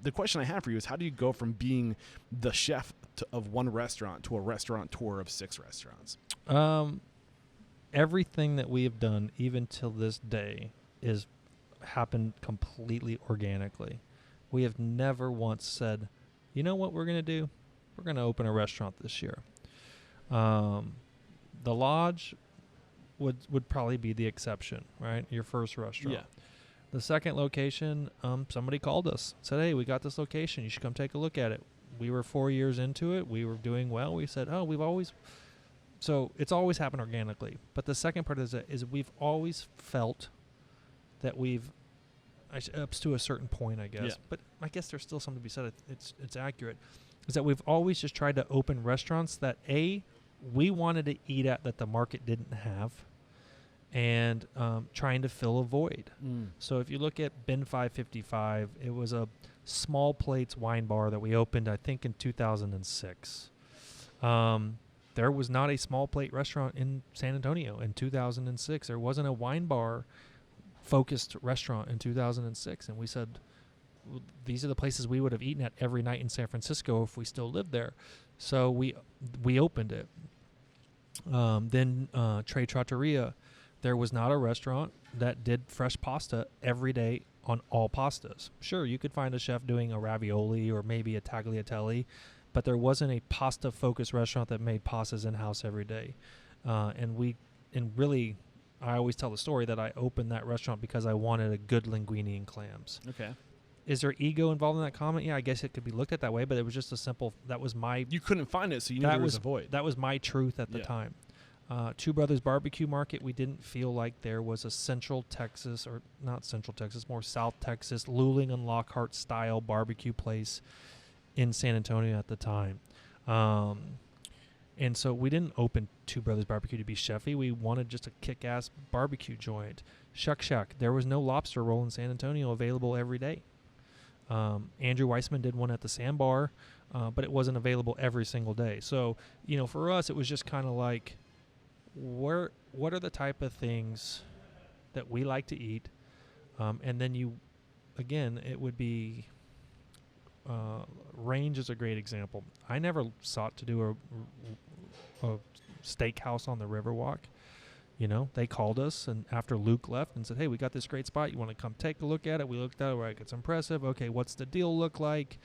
The question I have for you is, how do you go from being the chef of one restaurant to a restaurateur of 6 restaurants? Everything that we have done, even till this day, is happened completely organically. We have never once said, you know what we're going to do? We're going to open a restaurant this year. The Lodge would probably be the exception, right? Your first restaurant. Yeah. The second location, somebody called us, said, hey, we got this location. You should come take a look at it. We were 4 years into it. We were doing well. We said, so it's always happened organically. But the second part is we've always felt that up to a certain point, I guess. Yeah. But I guess there's still something to be said. It's accurate. Is that we've always just tried to open restaurants that, A, we wanted to eat at that the market didn't have, and trying to fill a void. So if you look at Bin 555, it was a small plates wine bar that we opened, I think, in 2006. There was not a small plate restaurant in San Antonio in 2006. There wasn't a wine bar focused restaurant in 2006. And we said, well, these are the places we would have eaten at every night in San Francisco if we still lived there. So we opened it. Then Tre Trattoria, there was not a restaurant that did fresh pasta every day on all pastas. Sure, you could find a chef doing a ravioli or maybe a tagliatelle, but there wasn't a pasta-focused restaurant that made pastas in-house every day. And really, I always tell the story that I opened that restaurant because I wanted a good linguine and clams. Okay. Is there ego involved in that comment? Yeah, I guess it could be looked at that way, but it was just a simple, that was my... You couldn't find it, so you knew there was a void. That was my truth at the time. Two Brothers Barbecue Market, we didn't feel like there was a Central Texas, or not Central Texas, more South Texas, Luling and Lockhart style barbecue place in San Antonio at the time. And so we didn't open Two Brothers Barbecue to be chefy. We wanted just a kick-ass barbecue joint. Shuck Shack, there was no lobster roll in San Antonio available every day. Andrew Weissman did one at the Sandbar, but it wasn't available every single day. So, for us, it was just kind of like, what are the type of things that we like to eat? And then it would be, range is a great example. I never sought to do a steakhouse on the Riverwalk. They called us, and after Luke left, and said, hey, we got this great spot. You want to come take a look at it? We looked at it. We're like, it's impressive. Okay, what's the deal look like?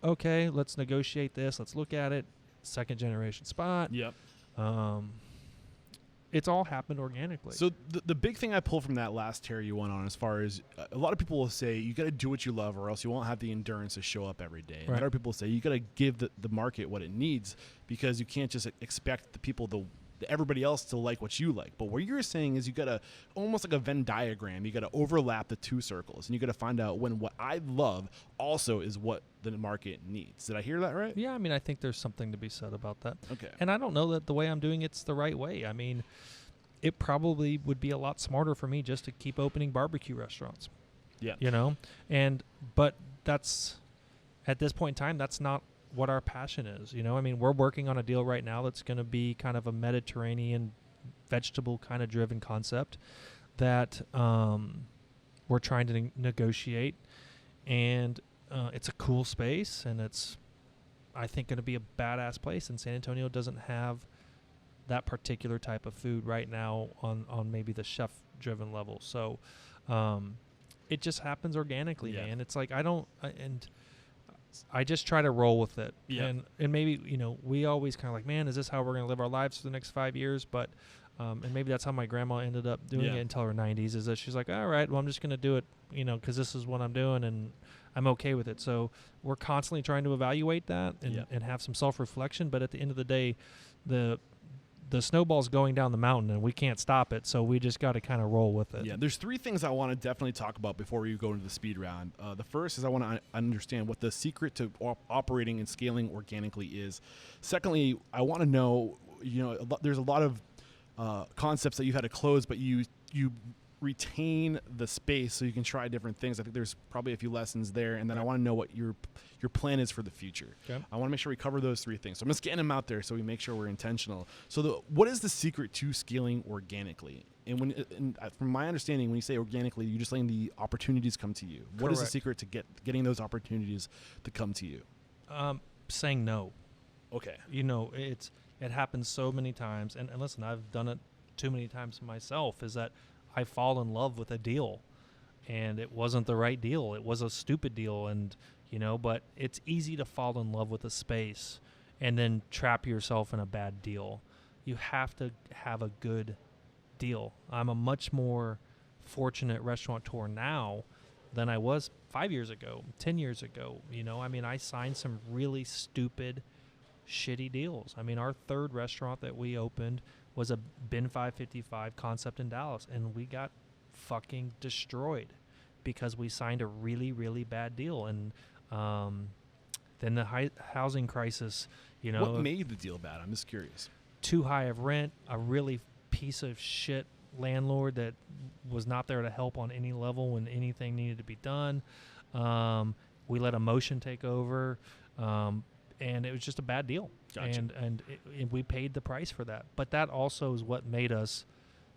Okay, let's negotiate this. Let's look at it. Second generation spot. Yep. It's all happened organically. So the big thing I pull from that last tear you went on, as far as a lot of people will say, you got to do what you love or else you won't have the endurance to show up every day. And other people say you got to give the market what it needs, because you can't just expect the people everybody else to like what you like. But what you're saying is you got to, almost like a Venn diagram, you got to overlap the two circles, and you got to find out when what I love also is what the market needs. Did I hear that right? Yeah, I think there's something to be said about that. Okay. And I don't know that the way I'm doing it's the right way. It probably would be a lot smarter for me just to keep opening barbecue restaurants. Yeah. But that's, at this point in time, that's not what our passion is. We're working on a deal right now that's going to be kind of a Mediterranean vegetable kind of driven concept that we're trying to negotiate, and it's a cool space, and it's, I think, going to be a badass place. And San Antonio doesn't have that particular type of food right now on maybe the chef driven level. So it just happens organically, man. It's like I just try to roll with it. Yeah. And maybe, we always kind of like, man, is this how we're going to live our lives for the next 5 years? But, and maybe that's how my grandma ended up doing it until her 90s, is that she's like, all right, well, I'm just going to do it, because this is what I'm doing and I'm okay with it. So we're constantly trying to evaluate that and have some self-reflection. But at the end of the day, the snowball's going down the mountain and we can't stop it, so we just got to kind of roll with it. Yeah, there's 3 things I want to definitely talk about before we go into the speed round. The first is I want to understand what the secret to operating and scaling organically is. Secondly, I want to know, there's a lot of concepts that you've had to close, but you retain the space so you can try different things. I think there's probably a few lessons there, and then I want to know what your plan is for the future. Okay. I want to make sure we cover those 3 things. So I'm just getting them out there so we make sure we're intentional. So what is the secret to scaling organically? And from my understanding, when you say organically, you're just letting the opportunities come to you. What is the secret to getting those opportunities to come to you? Saying no. Okay. It happens so many times, and listen, I've done it too many times myself, is that I fall in love with a deal and it wasn't the right deal. It was a stupid deal, and but it's easy to fall in love with a space and then trap yourself in a bad deal. You have to have a good deal. I'm a much more fortunate restaurateur now than I was 5 years ago, 10 years ago. I signed some really stupid, shitty deals. Our third restaurant that we opened was a Bin 555 concept in Dallas, and we got fucking destroyed because we signed a really, really bad deal. And then the housing crisis, What made the deal bad? I'm just curious. Too high of rent, a really piece of shit landlord that was not there to help on any level when anything needed to be done. We let emotion take over, and it was just a bad deal. Gotcha. And we paid the price for that. But that also is what made us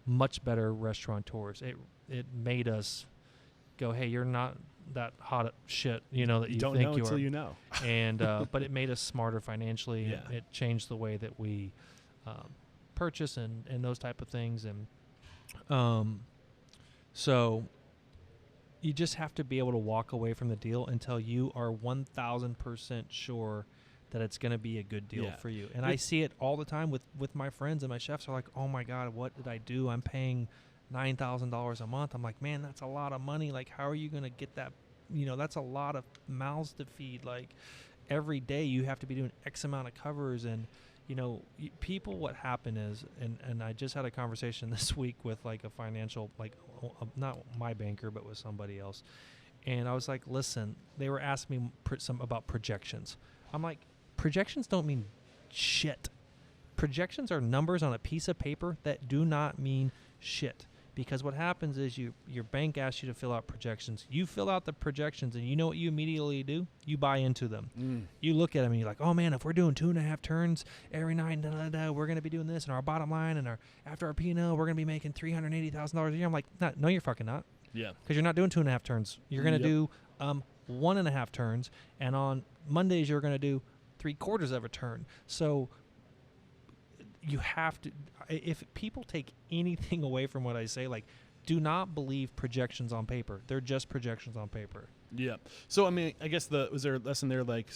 much better restaurateurs. It made us go, hey, you're not that hot shit, that you don't think know you until are. you know. And but it made us smarter financially. Yeah. It changed the way that we purchase and those type of things. And so you just have to be able to walk away from the deal until you are 1,000% sure that it's going to be a good deal for you. And I see it all the time with my friends, and my chefs are like, oh my God, what did I do? I'm paying $9,000 a month. I'm like, man, that's a lot of money. Like, how are you going to get that? That's a lot of mouths to feed. Like, every day you have to be doing X amount of covers. And, people, what happened is, and I just had a conversation this week with like a financial, like not my banker, but with somebody else. And I was like, listen, they were asking me about projections. I'm like, projections don't mean shit. Projections are numbers on a piece of paper that do not mean shit. Because what happens is your bank asks you to fill out projections. You fill out the projections, and you know what you immediately do? You buy into them. You look at them, and you're like, oh, man, if we're doing 2.5 turns every night, we're going to be doing this, and our bottom line, and after our P&L, we're going to be making $380,000 a year. I'm like, no, you're fucking not. Yeah. Because you're not doing 2.5 turns. You're going to do 1.5 turns, and on Mondays, you're going to do 3/4 of a turn. So you have to, if people take anything away from what I say, like, do not believe projections on paper. They're just projections on paper. Yeah. So, I guess was there a lesson there, like,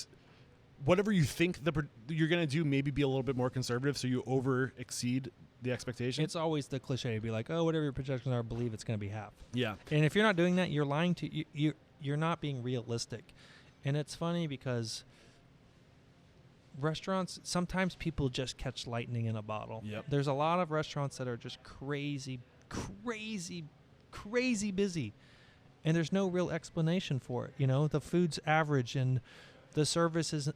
whatever you think you're going to do, maybe be a little bit more conservative so you exceed the expectation? It's always the cliche to be like, oh, whatever your projections are, believe it's going to be half. Yeah. And if you're not doing that, you're lying to you're not being realistic. And it's funny because restaurants, sometimes people just catch lightning in a bottle. Yep. There's a lot of restaurants that are just crazy busy, and there's no real explanation for it. The food's average and the service is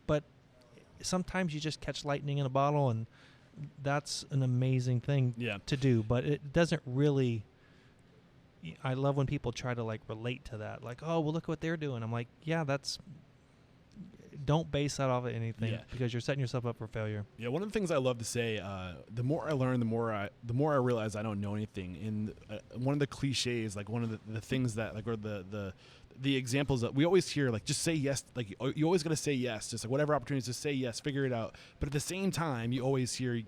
but sometimes you just catch lightning in a bottle, and that's an amazing thing to do. But it doesn't really, I love when people try to like relate to that, like, oh, well, look what they're doing. I'm like, yeah, don't base that off of anything because you're setting yourself up for failure. Yeah, one of the things I love to say, the more I learn, the more I realize I don't know anything. And one of the cliches, like one of the things that, like, or the examples that we always hear, like, just say yes. Like, you always got to say yes. Just like whatever opportunities, just say yes, figure it out. But at the same time, you always hear,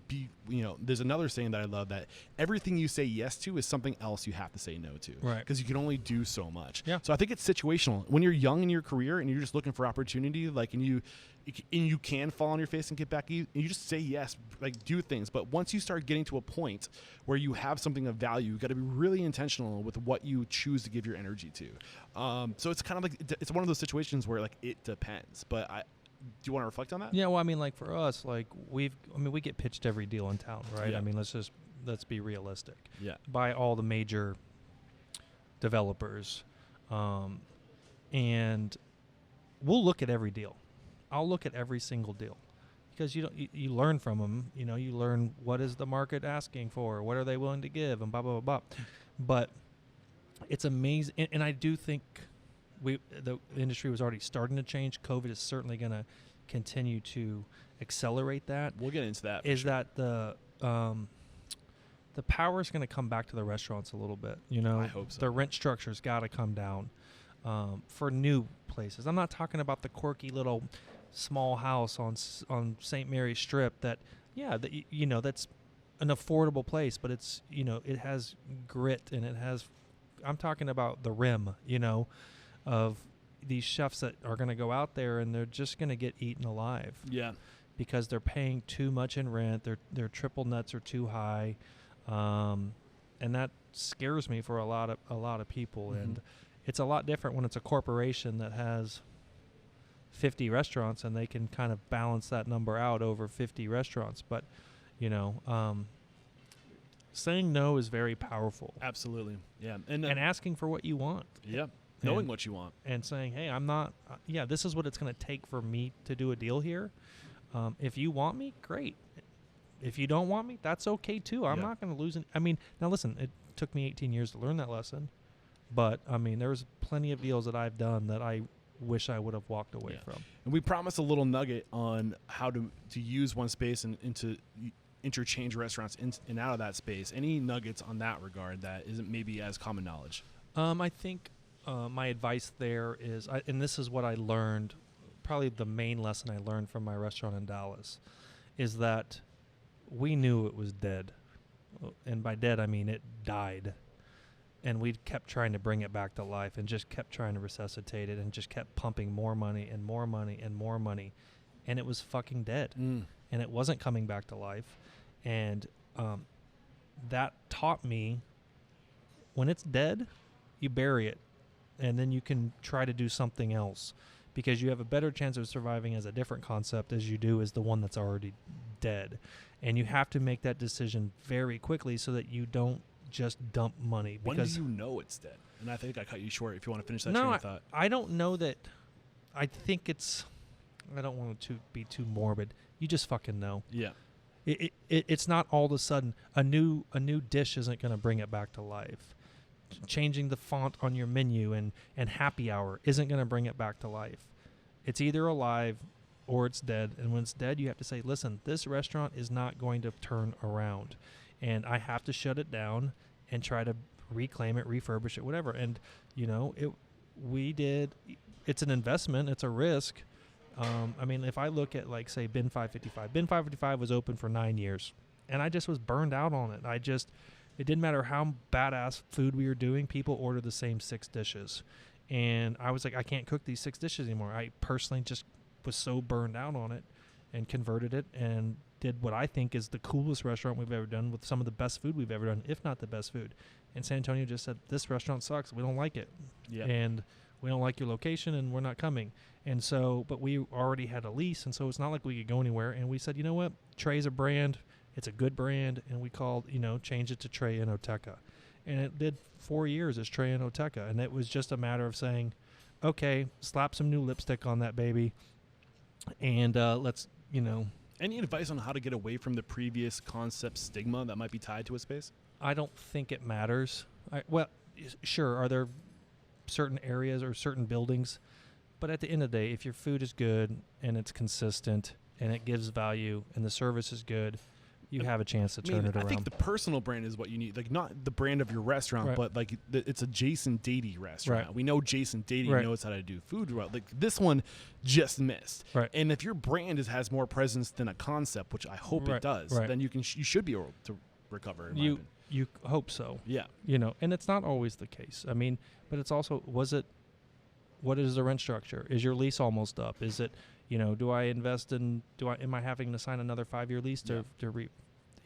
there's another saying that I love, that everything you say yes to is something else you have to say no to. Right. Because you can only do so much. Yeah. So I think it's situational. When you're young in your career and you're just looking for opportunity, like, and you can fall on your face and get back, you just say yes, like, do things. But once you start getting to a point where you have something of value, you got to be really intentional with what you choose to give your energy to. So it's kind of like, it's one of those situations where, like, it depends. But do you want to reflect on that? Yeah, well, like, for us, like, we get pitched every deal in town, right? Yeah. Let's be realistic. Yeah. By all the major developers, and we'll look at every deal. I'll look at every single deal because you learn from them. You learn what is the market asking for, what are they willing to give, and blah blah blah blah. But it's amazing, and I do think the industry was already starting to change. COVID is certainly going to continue to accelerate that. We'll get into that. Is that the the power is going to come back to the restaurants a little bit. You know, I hope so. The rent structure's got to come down for new places. I'm not talking about the quirky little small house on St. Mary's Strip that, you know, that's an affordable place, but it's, you know, it has grit and it has. I'm talking about the rim, you know, of these chefs that are going to go out there and they're just going to get eaten alive. Yeah. Because they're paying too much in rent, their triple nuts are too high, and that scares me for a lot of people. Mm-hmm. And it's a lot different when it's a corporation that has 50 restaurants and they can kind of balance that number out over 50 restaurants. But you know, saying no is very powerful. Absolutely. Yeah. And asking for what you want. Yeah. Knowing what you want and saying, hey, I'm not. This is what it's going to take for me to do a deal here. If you want me, great. If you don't want me, that's okay too. I'm not going to lose. I mean, now listen, it took me 18 years to learn that lesson, but I mean, there's plenty of deals that I've done that I wish I would have walked away from. And we promised a little nugget on how to use one space and to interchange restaurants in and out of that space. Any nuggets on that regard that isn't maybe as common knowledge? I think my advice there is, and this is what I learned. Probably the main lesson I learned from my restaurant in Dallas is that we knew it was dead. And by dead, I mean it died. And we kept trying to bring it back to life and just kept trying to resuscitate it and just kept pumping more money and more money and more money. And it was fucking dead. And it wasn't coming back to life. And that taught me when it's dead, you bury it. And then you can try to do something else. Because you have a better chance of surviving as a different concept as you do as the one that's already dead. And you have to make that decision very quickly so that you don't just dump money. When do you know it's dead? And I think I cut you short if you want to finish that train of thought. I don't know that. I think it's, I don't want it to be too morbid. You just fucking know. Yeah. It's not all of a sudden a new dish isn't going to bring it back to life. Changing the font on your menu and happy hour isn't going to bring it back to life. It's either alive or it's dead. And when it's dead, you have to say, listen, this restaurant is not going to turn around. And I have to shut it down and try to reclaim it, refurbish it, whatever. And, you know, it's an investment. It's a risk. I mean, if I look at, like, say, Bin 555. Bin 555 was open for 9 years. And I just was burned out on it. It didn't matter how badass food we were doing. People ordered the same 6 dishes. And I was like, I can't cook these 6 dishes anymore. I personally just was so burned out on it and converted it and did what I think is the coolest restaurant we've ever done with some of the best food we've ever done, if not the best food. And San Antonio just said, this restaurant sucks. We don't like it. Yeah. And we don't like your location and we're not coming. And so, but we already had a lease. And so it's not like we could go anywhere. And we said, you know what? Trey's a brand. It's a good brand. And we called, change it to Trey Enoteca. And it did 4 years as Trey Enoteca. And it was just a matter of saying, okay, slap some new lipstick on that baby. And let's, Any advice on how to get away from the previous concept stigma that might be tied to a space? I don't think it matters. Well, sure, are there certain areas or certain buildings? But at the end of the day, if your food is good and it's consistent and it gives value and the service is good, you have a chance to turn it around. I think the personal brand is what you need. Like, not the brand of your restaurant, but like it's a Jason Dady restaurant. Right. We know Jason Dady knows how to do food well. Like, this one just missed. Right. And if your brand has more presence than a concept, which I hope it does, then you should be able to recover. You hope so. Yeah. And it's not always the case. I mean, but it's also, what is the rent structure? Is your lease almost up? Is it, do I invest in, am I having to sign another 5-year lease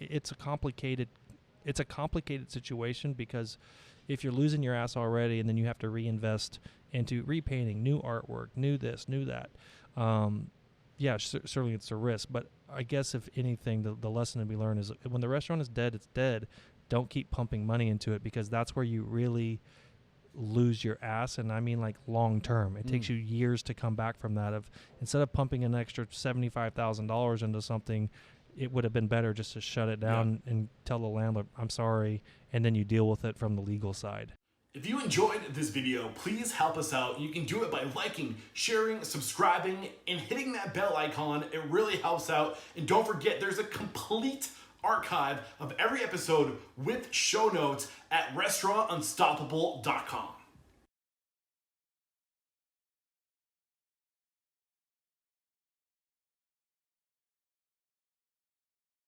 it's a complicated situation, because if you're losing your ass already and then you have to reinvest into repainting, new artwork, new this, new that, certainly it's a risk. But I guess if anything, the lesson to be learned is when the restaurant is dead, it's dead. Don't keep pumping money into it, because that's where you really lose your ass. And I mean, like, long term. It takes you years to come back from that. Instead of pumping an extra $75,000 into something, it would have been better just to shut it down and tell the landlord, I'm sorry, and then you deal with it from the legal side. If you enjoyed this video, please help us out. You can do it by liking, sharing, subscribing, and hitting that bell icon. It really helps out. And don't forget, there's a complete archive of every episode with show notes at restaurantunstoppable.com.